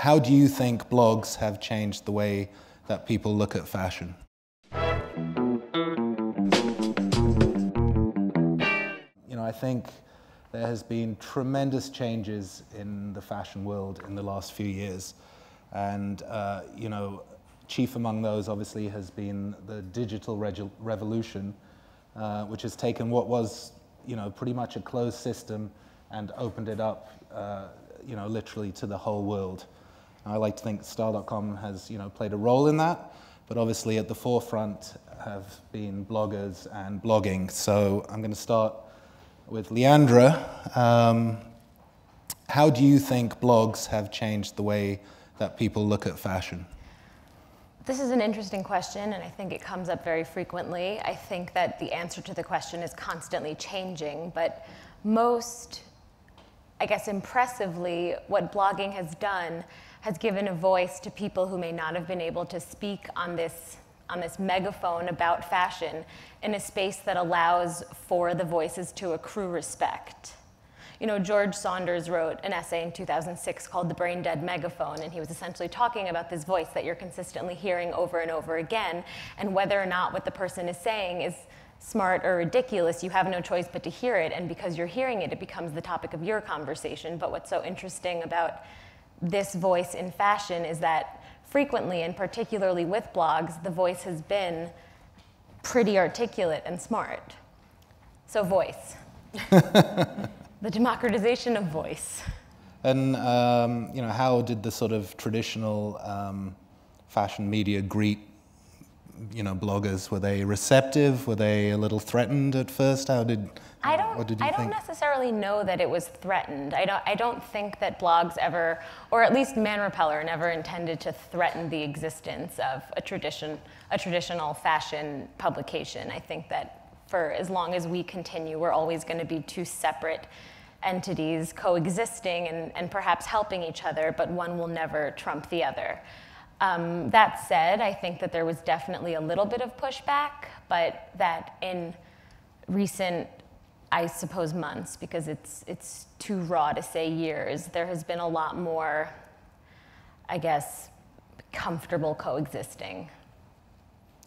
how do you think blogs have changed the way that people look at fashion? I think there has been tremendous changes in the fashion world in the last few years. And, chief among those obviously has been the digital revolution, which has taken what was, pretty much a closed system and opened it up, literally to the whole world. I like to think Style.com has, played a role in that, but obviously at the forefront have been bloggers and blogging. So I'm going to start with Leandra. How do you think blogs have changed the way that people look at fashion? This is an interesting question, and I think it comes up very frequently. I think that the answer to the question is constantly changing, but most, I guess impressively, what blogging has done has given a voice to people who may not have been able to speak on this megaphone about fashion in a space that allows for the voices to accrue respect. George Saunders wrote an essay in 2006 called The Brain Dead Megaphone, and he was essentially talking about this voice that you're consistently hearing over and over again, and whether or not what the person is saying is smart or ridiculous, you have no choice but to hear it, and because you're hearing it, it becomes the topic of your conversation. But what's so interesting about this voice in fashion is that frequently, and particularly with blogs, the voice has been pretty articulate and smart. So voice. The democratization of voice. And how did the sort of traditional fashion media greet bloggers? Were they receptive? Were they a little threatened at first? What did you think? I don't necessarily know that it was threatened. I don't think that blogs ever, or at least Man Repeller, never intended to threaten the existence of a traditional fashion publication. I think that for as long as we continue, we're always going to be two separate entities coexisting and perhaps helping each other, but one will never trump the other. That said, I think that there was definitely a little bit of pushback, but that in recent, I suppose, months, because it's too raw to say years, there has been a lot more, I guess, comfortable coexisting.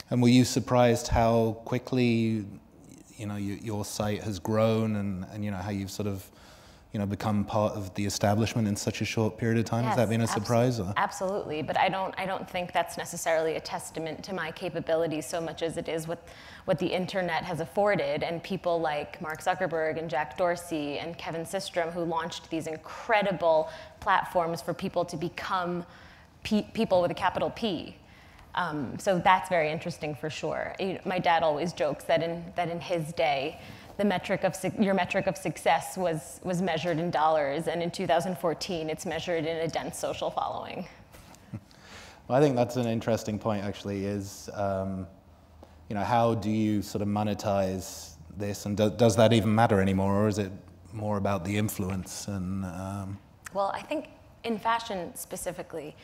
And were you surprised how quickly your site has grown and how you've sort of become part of the establishment in such a short period of time? Yes, has that been a surprise? Or? Absolutely, but I don't think that's necessarily a testament to my capabilities so much as it is what the internet has afforded, and people like Mark Zuckerberg and Jack Dorsey and Kevin Systrom, who launched these incredible platforms for people to become people with a capital P. So that's very interesting for sure. My dad always jokes that in his day, your metric of success was measured in dollars, and in 2014, it's measured in a dense social following. Well, I think that's an interesting point, actually, is how do you sort of monetize this, and does that even matter anymore, or is it more about the influence? And Well, I think in fashion specifically,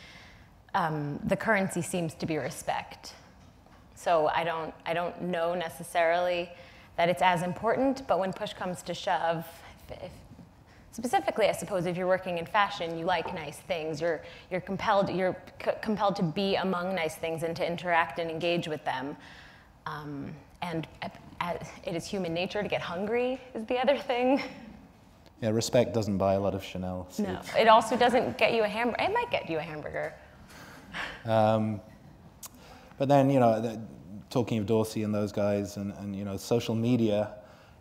the currency seems to be respect. So I don't know necessarily that it's as important, but when push comes to shove, specifically, I suppose, if you're working in fashion, you like nice things. You're compelled to be among nice things and to interact and engage with them. And it is human nature to get hungry, is the other thing. Yeah, respect doesn't buy a lot of Chanel suits. No, it also doesn't get you a hamburger. It might get you a hamburger. But then, talking of Dorsey and those guys, and social media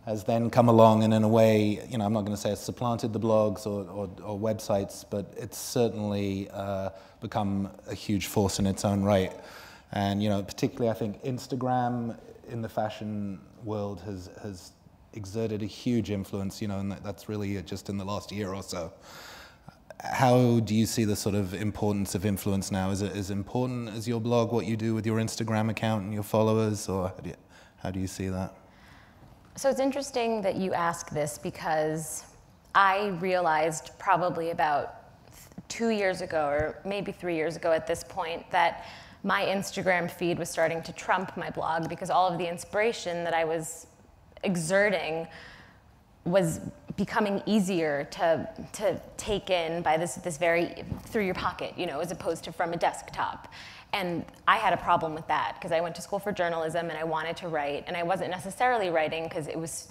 has then come along, and in a way, I'm not going to say it's supplanted the blogs or websites, but it's certainly become a huge force in its own right. And particularly, I think Instagram in the fashion world has exerted a huge influence. And that's really just in the last year or so. How do you see the sort of importance of influence now? Is it as important as your blog, what you do with your Instagram account and your followers, or how do you see that? So it's interesting that you ask this, because I realized probably about 2 years ago, or maybe 3 years ago at this point, that my Instagram feed was starting to trump my blog, because all of the inspiration that I was exerting was becoming easier to take in by this very through your pocket, you know, as opposed to from a desktop. And I had a problem with that because I went to school for journalism and I wanted to write, and I wasn't necessarily writing because it was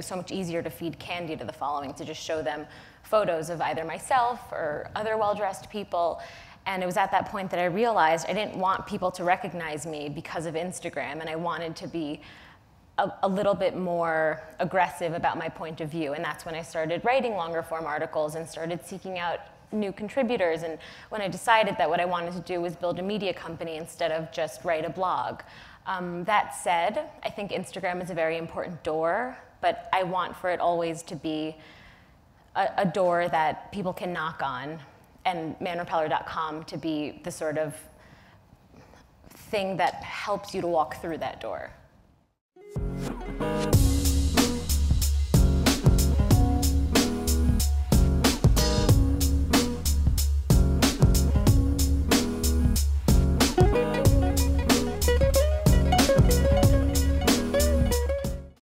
so much easier to feed candy to the following, to just show them photos of either myself or other well-dressed people. And it was at that point that I realized I didn't want people to recognize me because of Instagram, and I wanted to be a little bit more aggressive about my point of view. And that's when I started writing longer form articles and started seeking out new contributors, and when I decided that what I wanted to do was build a media company instead of just write a blog. That said, I think Instagram is a very important door, but I want for it always to be a door that people can knock on, and manrepeller.com to be the sort of thing that helps you to walk through that door.